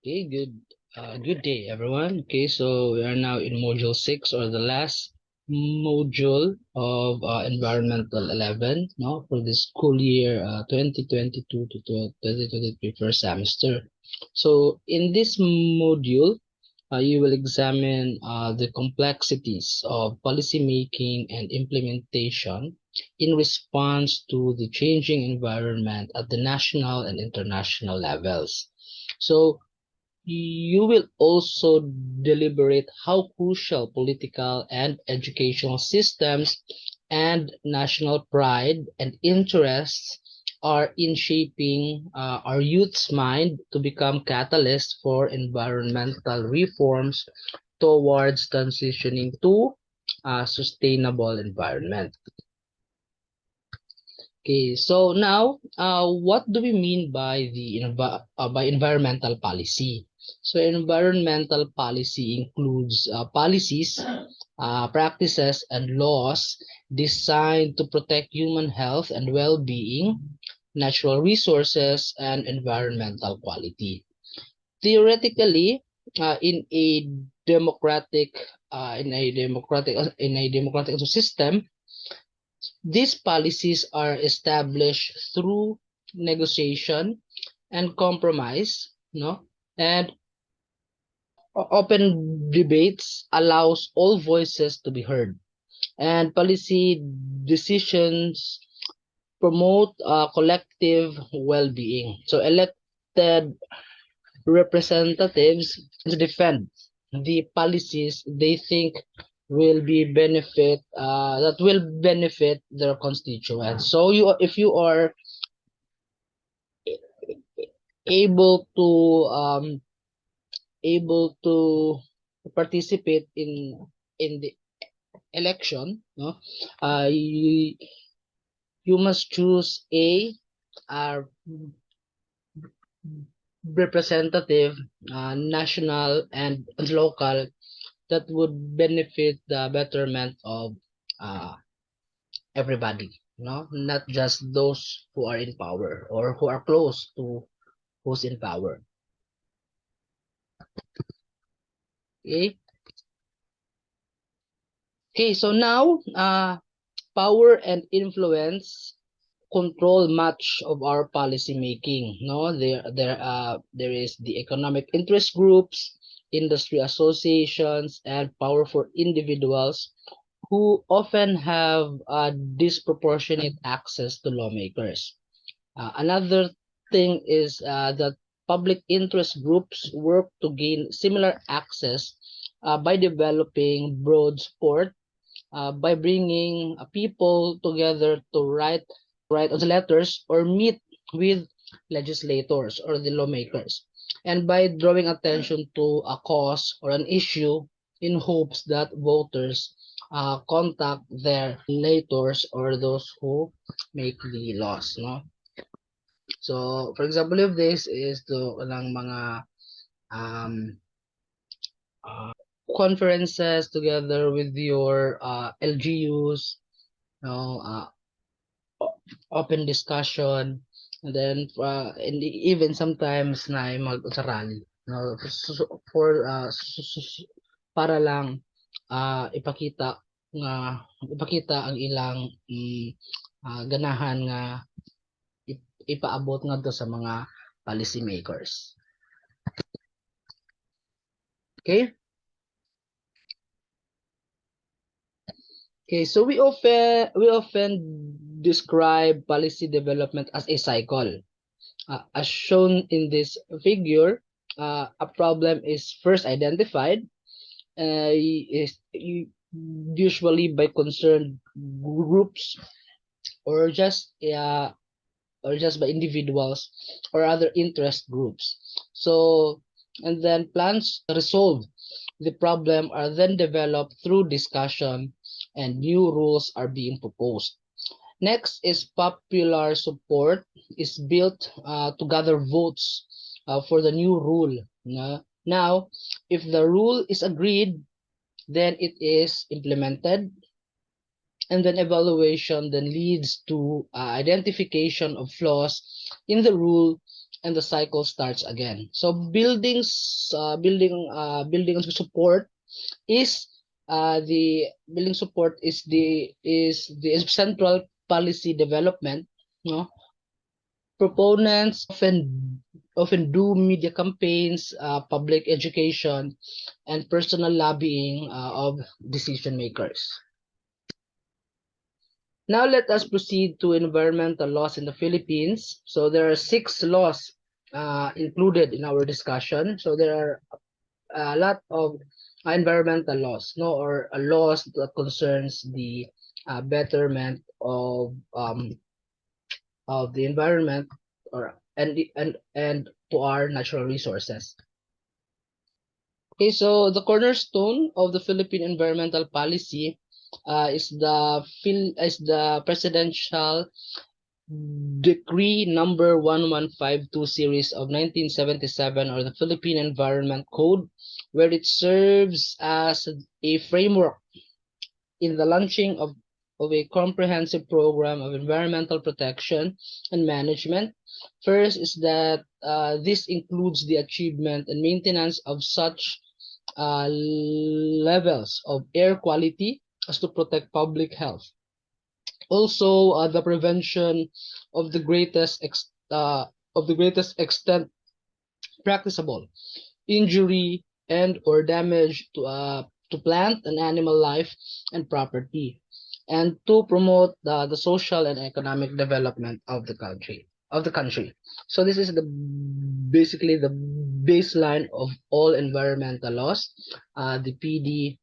Okay, good day, everyone. Okay, so we are now in module 6, or the last module of environmental 11, no, for the school year 2022 to 2023 first semester. So in this module, you will examine the complexities of policy making and implementation in response to the changing environment at the national and international levels. So you will also deliberate how crucial political and educational systems and national pride and interests are in shaping our youth's mind to become catalysts for environmental reforms towards transitioning to a sustainable environment. Okay, so now, what do we mean by by environmental policy? So environmental policy includes policies, practices, and laws designed to protect human health and well-being, natural resources, and environmental quality. Theoretically, in a democratic in a democratic system, these policies are established through negotiation and compromise, no? And open debates allows all voices to be heard. And policy decisions promote collective well-being. So elected representatives defend the policies they think will benefit their constituents. So if you are able to able to participate in the election, no, you must choose a representative, national and local, that would benefit the betterment of uh, everybody, no, not just those who are in power or who are close to who's in power. Okay. Okay, so now power and influence control much of our policy making. No, there is the economic interest groups, industry associations, and powerful individuals who often have disproportionate access to lawmakers. Another thing is that public interest groups work to gain similar access by developing broad support, by bringing people together to write on letters or meet with legislators or the lawmakers, and by drawing attention to a cause or an issue in hopes that voters contact their legislators or those who make the laws, no. So for example, if this is to lang mga um conferences together with your LGUs, you know, open discussion, and then and even sometimes na mag sa rally, no, para lang ipakita ang ilang ganahan nga ipaabot ngadto sa mga policy makers. Okay. Okay, so we often describe policy development as a cycle. As shown in this figure, a problem is first identified, is usually by concerned groups, or just by individuals or other interest groups. So, and then plans to resolve the problem are then developed through discussion, and new rules are being proposed. Next is popular support is built to gather votes for the new rule. Now, if the rule is agreed, then it is implemented, and then evaluation then leads to identification of flaws in the rule and the cycle starts again. So building support is the building support is the central policy development. You know, proponents often do media campaigns, public education, and personal lobbying of decision makers. Now let us proceed to environmental laws in the Philippines. So there are 6 laws included in our discussion. So there are a lot of environmental laws, no, or laws that concerns the betterment of the environment or and to our natural resources. Okay, so the cornerstone of the Philippine environmental policy is the presidential decree number 1152 series of 1977, or the Philippine Environment Code, where it serves as a framework in the launching of a comprehensive program of environmental protection and management. First is that this includes the achievement and maintenance of such levels of air quality as to protect public health. Also, the prevention of the greatest extent practicable injury and or damage to plant and animal life and property, and to promote the social and economic development of the country. So this is the basically the baseline of all environmental laws. The PD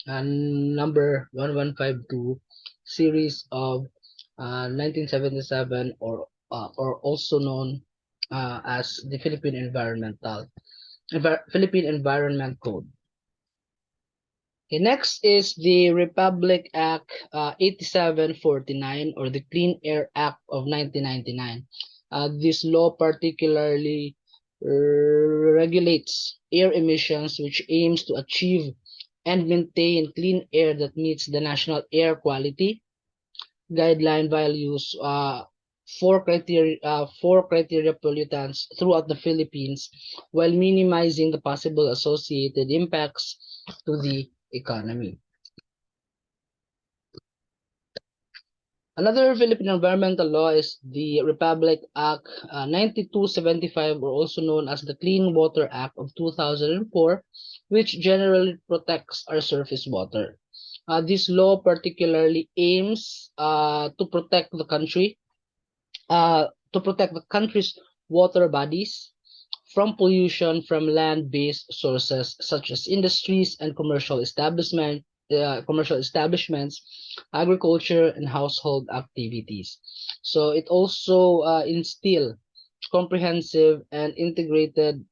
number 1152 series of 1977, or also known as the Philippine Environment Code. Okay, next is the Republic Act 8749, or the Clean Air Act of 1999. This law particularly regulates air emissions, which aims to achieve and maintain clean air that meets the national air quality guideline values. Four criteria pollutants throughout the Philippines, while minimizing the possible associated impacts to the economy. Another Philippine environmental law is the Republic Act 9275, or also known as the Clean Water Act of 2004, which generally protects our surface water. This law particularly aims to protect the country's water bodies from pollution from land-based sources such as industries and commercial establishments, agriculture, and household activities. So it also instill comprehensive and integrated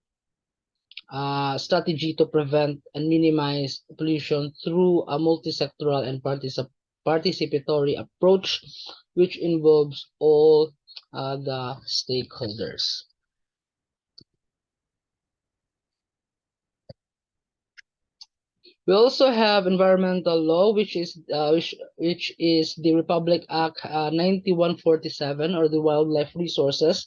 strategy to prevent and minimize pollution through a multi-sectoral and participatory approach, which involves all the stakeholders. We also have environmental law, which is the Republic Act 9147, or the Wildlife Resources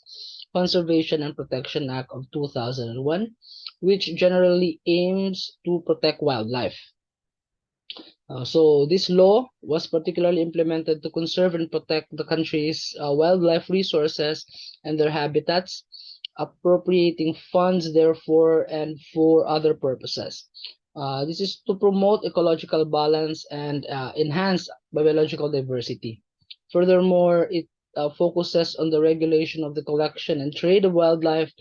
Conservation and Protection Act of 2001, which generally aims to protect wildlife. So this law was particularly implemented to conserve and protect the country's wildlife resources and their habitats, appropriating funds therefore and for other purposes. This is to promote ecological balance and enhance biological diversity. Furthermore, it focuses on the regulation of the collection and trade of wildlife.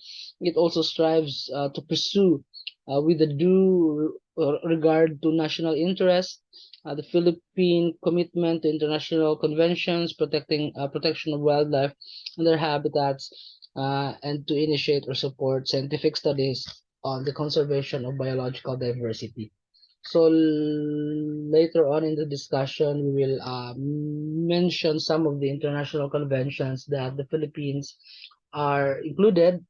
It also strives to pursue, with the due regard to national interest, the Philippine commitment to international conventions protection of wildlife and their habitats, and to initiate or support scientific studies on the conservation of biological diversity. So later on in the discussion, we will mention some of the international conventions that the Philippines are included,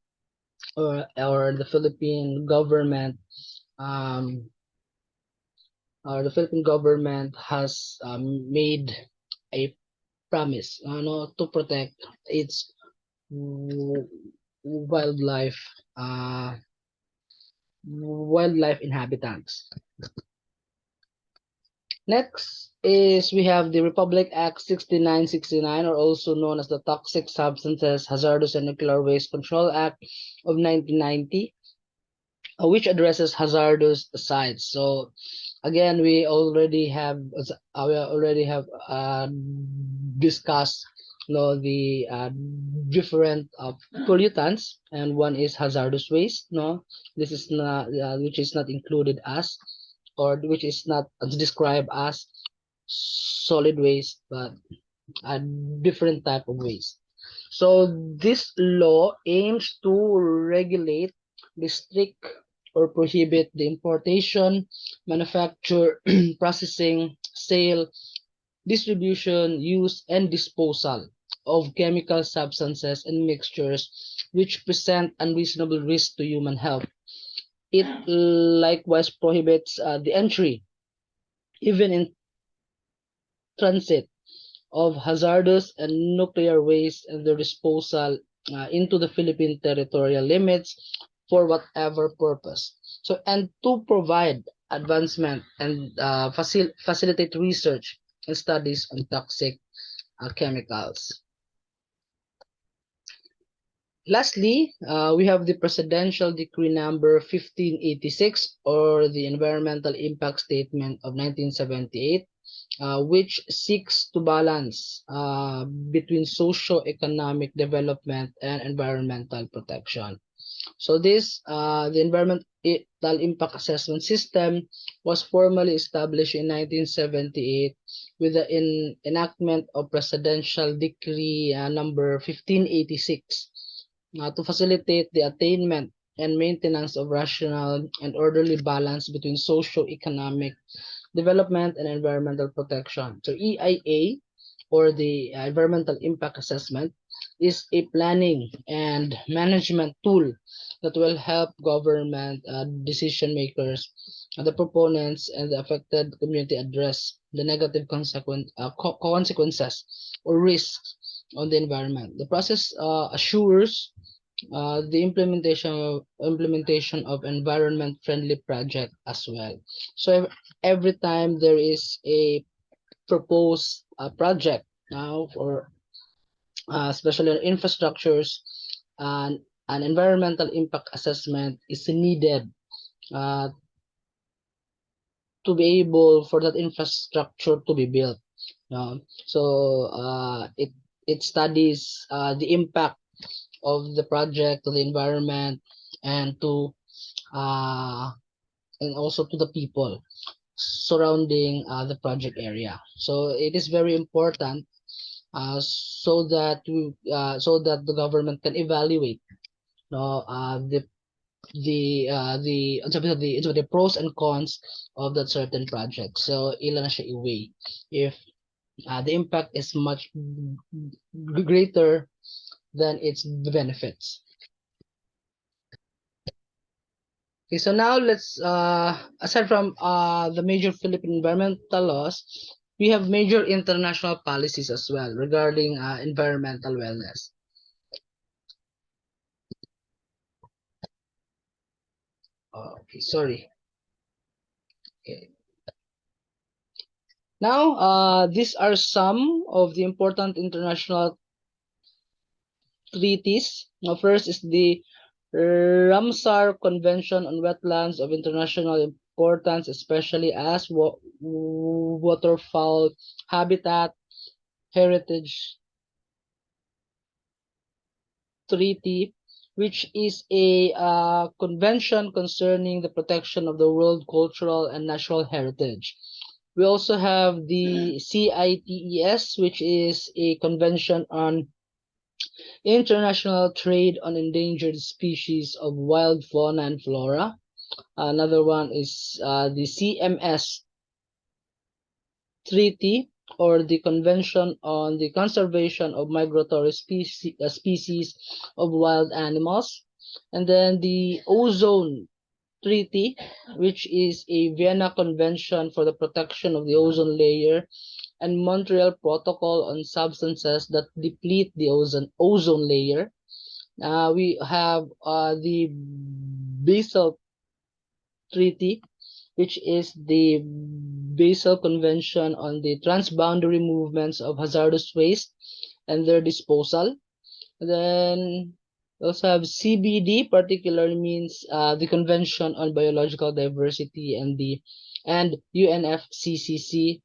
or um, the Philippine government has made a promise, to protect its wildlife uh, wildlife inhabitants. Next is we have the Republic Act 6969, or also known as the Toxic Substances, Hazardous and Nuclear Waste Control Act of 1990, which addresses hazardous sites. So again, we already have discussed, the different pollutants, and one is hazardous waste. No, this is not which is not included as, or which is not described as solid waste, but a different type of waste. So this law aims to regulate, restrict, or prohibit the importation, manufacture, processing, sale, distribution, use, and disposal of chemical substances and mixtures which present unreasonable risk to human health. It likewise prohibits the entry, even in transit, of hazardous and nuclear waste and their disposal into the Philippine territorial limits for whatever purpose. So, and to provide advancement and facilitate research and studies on toxic chemicals. Lastly, we have the Presidential Decree number 1586, or the Environmental Impact Statement of 1978, which seeks to balance between socio-economic development and environmental protection. So the Environmental Impact Assessment System was formally established in 1978 with the enactment of Presidential Decree number 1586, to facilitate the attainment and maintenance of rational and orderly balance between socio-economic development and environmental protection. So EIA, or the Environmental Impact Assessment, is a planning and management tool that will help government decision makers, the proponents, and the affected community address the negative consequences or risks on the environment. The process assures the implementation of environment friendly project as well. So every time there is a proposed project now for especially infrastructures, and an environmental impact assessment is needed uh, to be able for that infrastructure to be built. So it studies the impact of the project to the environment, and to uh, and also to the people surrounding the project area. So it is very important, so that the government can evaluate, no, the pros and cons of that certain project. So ilan na siya i-weigh if the impact is much greater than its benefits. Okay, so now let's aside from the major Philippine environmental laws, we have major international policies as well regarding environmental wellness. Okay, sorry. Okay. Now, these are some of the important international treaties. Now, first is the Ramsar Convention on Wetlands of International Importance, especially as waterfowl habitat heritage treaty, which is a convention concerning the protection of the world cultural and natural heritage. We also have the CITES, which is a convention on international trade on endangered species of wild fauna and flora. Another one is the CMS Treaty, or the Convention on the Conservation of Migratory Species of Wild Animals. And then the Ozone Treaty, which is a Vienna Convention for the protection of the ozone layer, and Montreal Protocol on substances that deplete the ozone layer. we have the Basel Treaty, which is the Basel Convention on the Transboundary Movements of Hazardous Waste and their disposal. Then we also have CBD, particularly means the Convention on Biological Diversity and UNFCCC,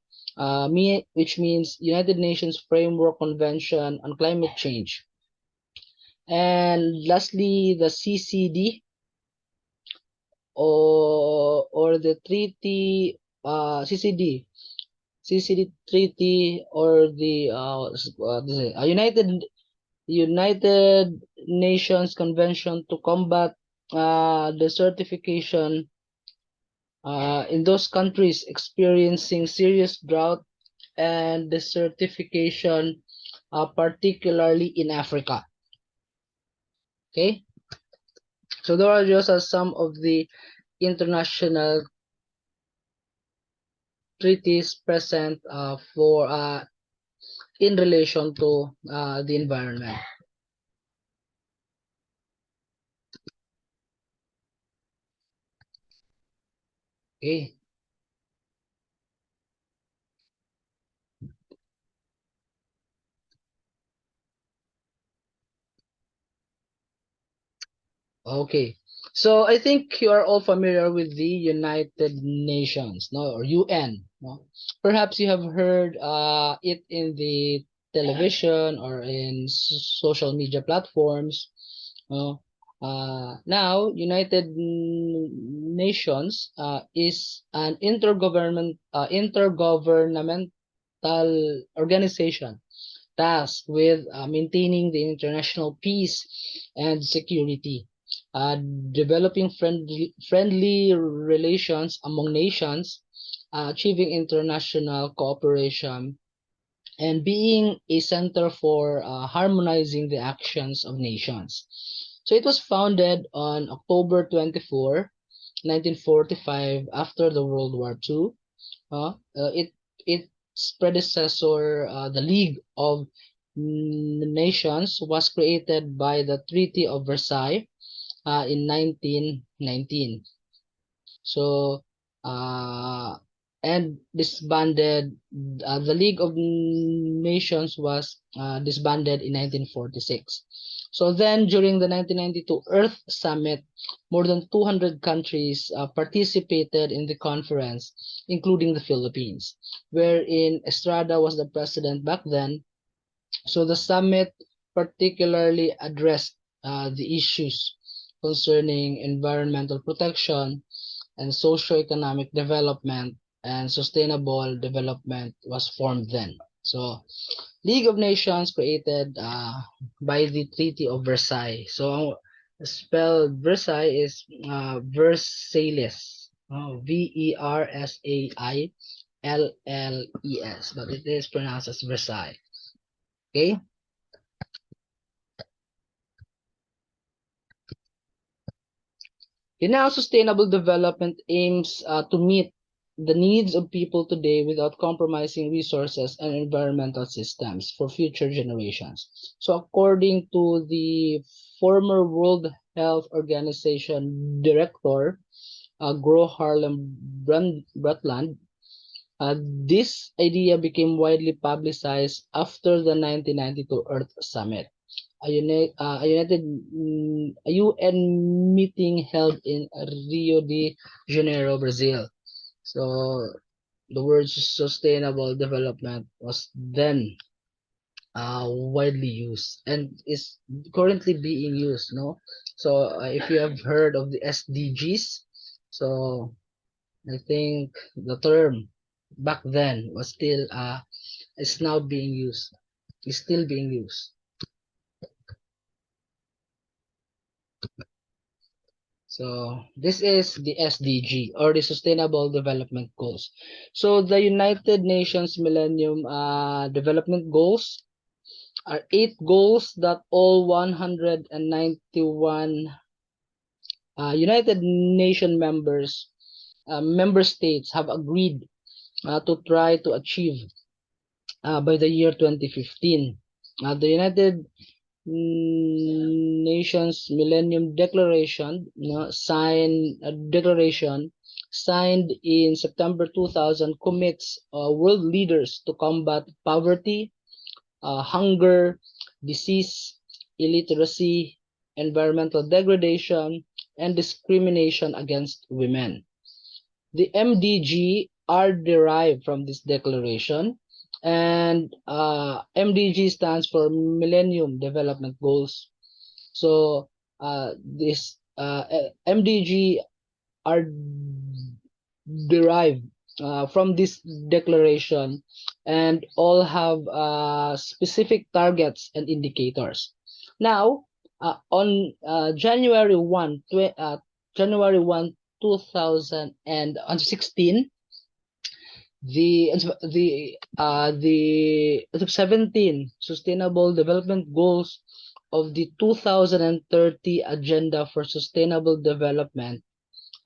which means United Nations Framework Convention on Climate Change. And lastly, the CCD, or the treaty, CCD treaty, or the United Nations Convention to combat desertification in those countries experiencing serious drought and desertification, particularly in Africa. Okay, so there are just some of the international treaties present for in relation to the environment. Okay. Okay. So I think you are all familiar with the United Nations, no, or UN, no? Perhaps you have heard it in the television or in social media platforms. No? Now, Nations is an intergovernmental organization tasked with maintaining the international peace and security, developing friendly relations among nations, achieving international cooperation, and being a center for harmonizing the actions of nations. So it was founded on October 24, 1945, after the World War II. Its predecessor, the League of Nations, was created by the Treaty of Versailles in 1919. So, uh, and disbanded. The League of Nations was disbanded in 1946. So then, during the 1992 Earth Summit, more than 200 countries participated in the conference, including the Philippines, wherein Estrada was the president back then. So the summit particularly addressed the issues concerning environmental protection and socio-economic development, and sustainable development was formed then. So League of Nations created by the Treaty of Versailles. So spelled Versailles is Versailles. Versailles, but it is pronounced as Versailles. Okay. Now, sustainable development aims to meet the needs of people today without compromising resources and environmental systems for future generations. So, according to the former World Health Organization director, Gro Harlem Brundtland, this idea became widely publicized after the 1992 Earth Summit, a UN meeting held in Rio de Janeiro, Brazil. So the word sustainable development was then widely used and is currently being used. No, so if you have heard of the SDGs, so I think the term back then was still is now being used. Is still being used. So this is the SDG, or the Sustainable Development Goals. So the United Nations Millennium Development Goals are 8 goals that all 191 United Nation member states have agreed to try to achieve by the year 2015. The United Nations Millennium Declaration, signed in September 2000 commits world leaders to combat poverty, hunger, disease, illiteracy, environmental degradation, and discrimination against women. The MDG are derived from this declaration, and MDG stands for Millennium Development Goals. So this MDG are derived from this declaration, and all have specific targets and indicators. Now, on January 1, 2016, the the 17 Sustainable Development Goals of the 2030 Agenda for Sustainable Development,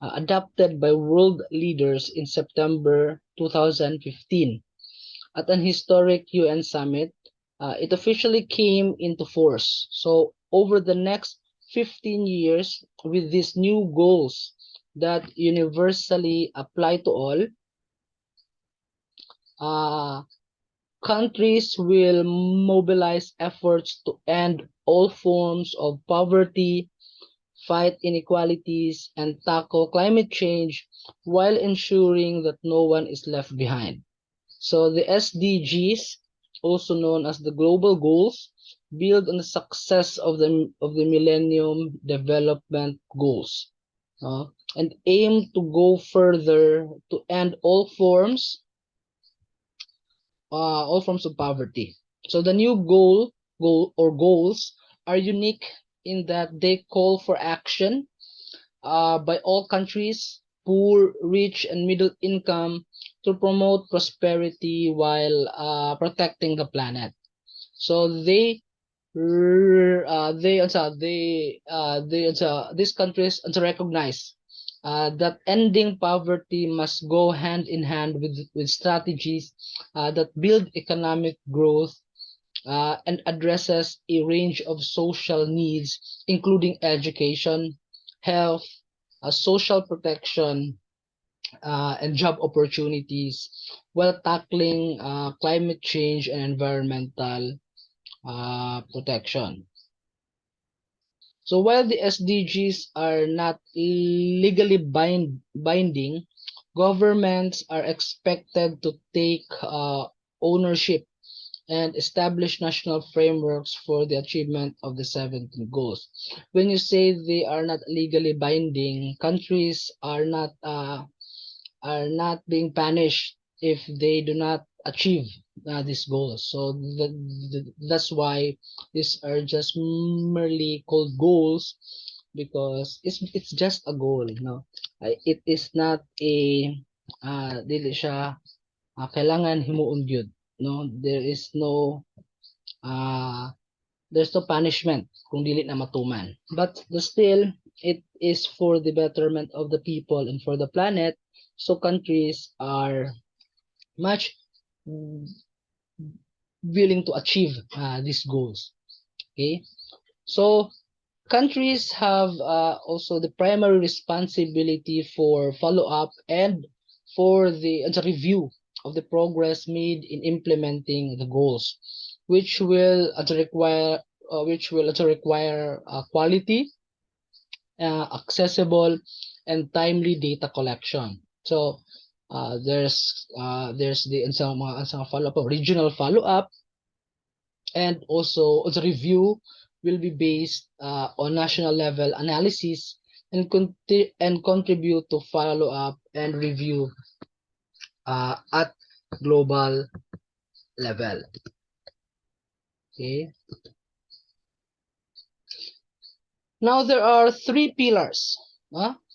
adopted by world leaders in September 2015 at an historic UN summit. It officially came into force. So over the next 15 years, with these new goals that universally apply to all, countries will mobilize efforts to end all forms of poverty, fight inequalities, and tackle climate change while ensuring that no one is left behind. So the SDGs, also known as the global goals, build on the success of the Millennium Development Goals, and aim to go further to end all forms of poverty. So the new goals are unique in that they call for action by all countries, poor, rich, and middle income, to promote prosperity while protecting the planet. So these countries recognize that ending poverty must go hand in hand with strategies that build economic growth and addresses a range of social needs, including education, health, social protection, and job opportunities, while tackling climate change and environmental protection. So while the SDGs are not legally binding, governments are expected to take ownership and establish national frameworks for the achievement of the 17 goals. When you say they are not legally binding, countries are not being punished if they do not achieve these goals. So that's why these are just merely called goals, because it's just a goal, you know. It is not a dili siya kailangan himuon gyud, no. Uh, there's no punishment kung dili na matuman. But still, it is for the betterment of the people and for the planet. So countries are much willing to achieve these goals. Okay, so countries have also the primary responsibility for follow-up and for the review of the progress made in implementing the goals, which will require quality, accessible, and timely data collection. So there's the mga follow-up, regional follow-up, and also the review will be based on national level analysis and contribute to follow-up and review at global level. Okay. Now there are three pillars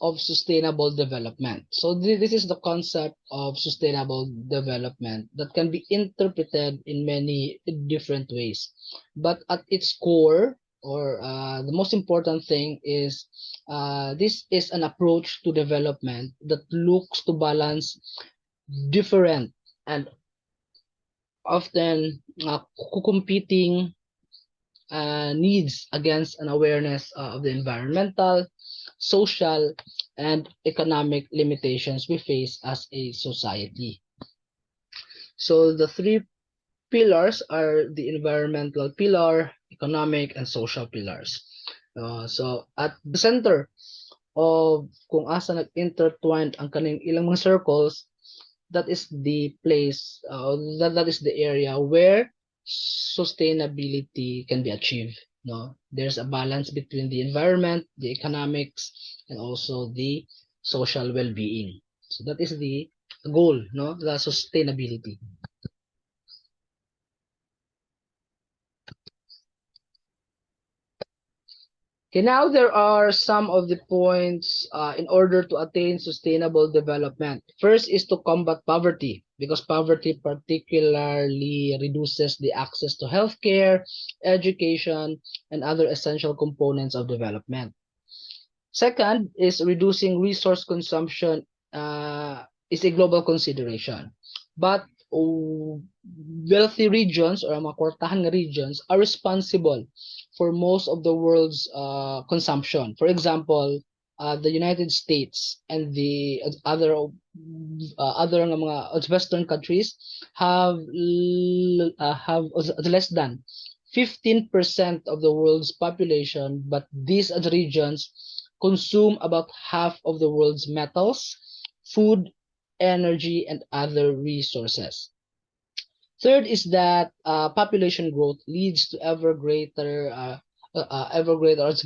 of sustainable development. So this is the concept of sustainable development that can be interpreted in many different ways. But at its core, or the most important thing is this is an approach to development that looks to balance different and often competing needs against an awareness of the environmental, social, and economic limitations we face as a society. So the three pillars are the environmental pillar, economic, and social pillars. So at the center of kung asa nag-intertwined ang kaning ilang mga circles, that is the place, that is the area where sustainability can be achieved. No, there's a balance between the environment, the economics, and also the social well-being. So that is the goal, no, the sustainability. Okay, now there are some of the points in order to attain sustainable development. First is to combat poverty, because poverty particularly reduces the access to healthcare, education, and other essential components of development. Second is reducing resource consumption is a global consideration. But wealthy regions or mga kwartahan regions are responsible for most of the world's consumption. For example, the United States and the other mga Western countries have less than 15% of the world's population, but these regions consume about half of the world's metals, food, energy, and other resources. Third is that population growth leads to ever greater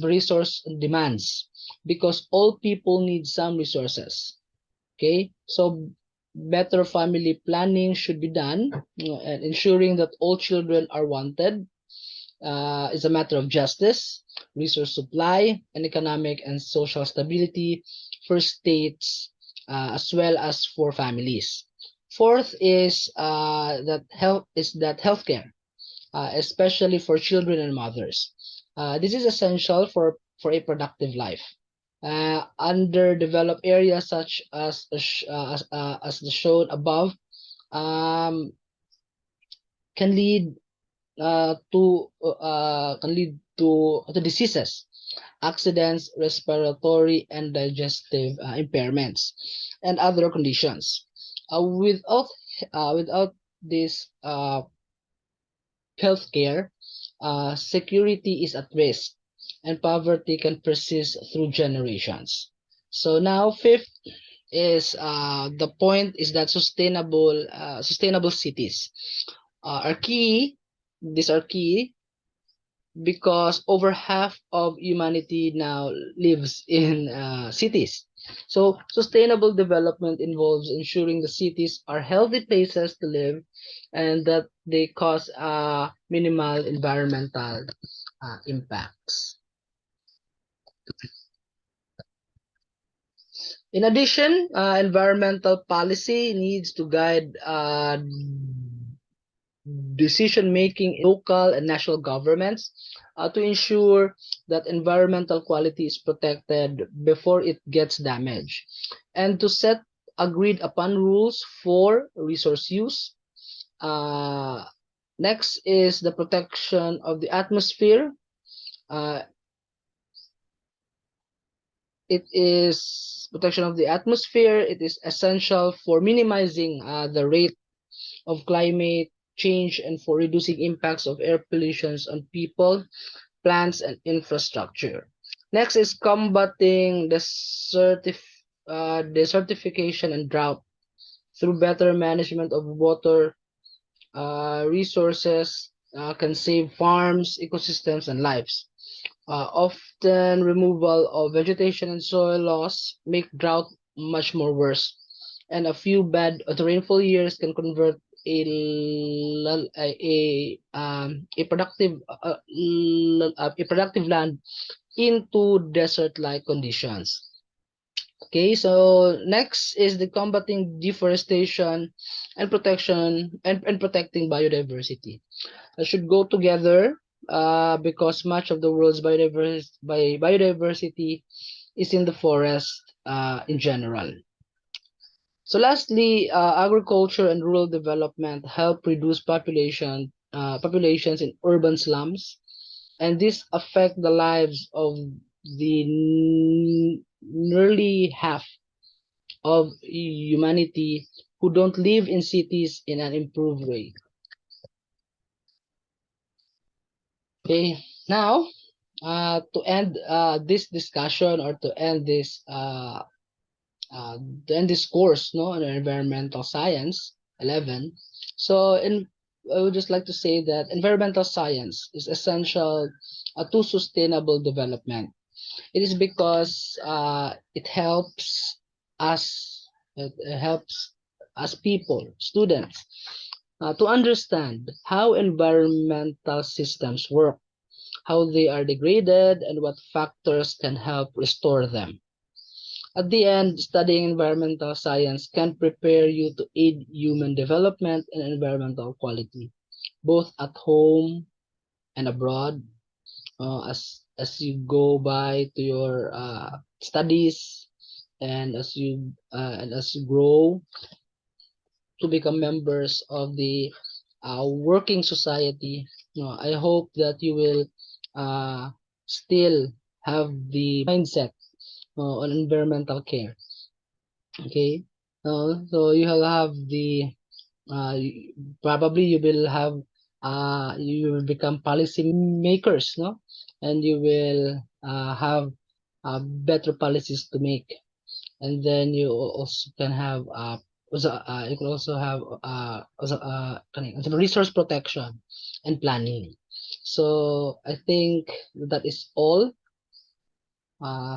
resource demands, because all people need some resources. Okay, so better family planning should be done, and ensuring that all children are wanted is a matter of justice, resource supply, and economic and social stability for states as well as for families. Fourth is that healthcare, especially for children and mothers. This is essential for a productive life. Underdeveloped areas such as the shown above um, can lead can lead to diseases, accidents, respiratory and digestive impairments, and other conditions. Without this healthcare, security is at risk, and poverty can persist through generations. So now, fifth is the point is that sustainable cities are key. These are key because over half of humanity now lives in cities. So sustainable development involves ensuring the cities are healthy places to live and that they cause minimal environmental impacts. In addition, environmental policy needs to guide decision making in local and national governments to ensure that environmental quality is protected before it gets damaged, and to set agreed upon rules for resource use. Uh, Next is the protection of the atmosphere. Uh, it is protection of the atmosphere. It is essential for minimizing the rate of climate change and for reducing impacts of air pollutions on people, plants, and infrastructure. Next is combating desertification and drought through better management of water resources can save farms, ecosystems, and lives. Often removal of vegetation and soil loss make drought much more worse, and a few bad rainfall years can convert a productive land into desert-like conditions. Okay, so next is the combating deforestation and protecting biodiversity. That should go together because much of the world's biodiversity is in the forest in general. So lastly, agriculture and rural development help reduce populations in urban slums and this affect the lives of the nearly half of humanity who don't live in cities in an improved way. Okay, now to end this discussion, or uh, to end this course, no, on environmental science 11. So I would just like to say that environmental science is essential to sustainable development. It is because it helps us, it helps us people, students, to understand how environmental systems work, how they are degraded, and what factors can help restore them. At the end, studying environmental science can prepare you to aid human development and environmental quality, both at home and abroad, as you go by to your studies, and as you grow to become members of the working society. I hope that you will uh, still have the mindset on environmental care. Okay, so you will have the uh, y- probably you will have you will become policy makers, no, and you will have better policies to make, and then you also can have you can also have resource protection and planning. So I think that is all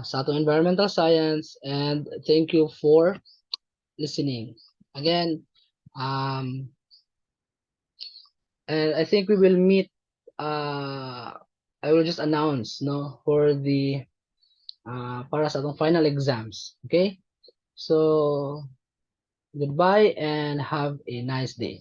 sa atong environmental science, and thank you for listening again. um and I think we will meet, I will just announce, no, for the para sa atong final exams. Okay, so goodbye and have a nice day.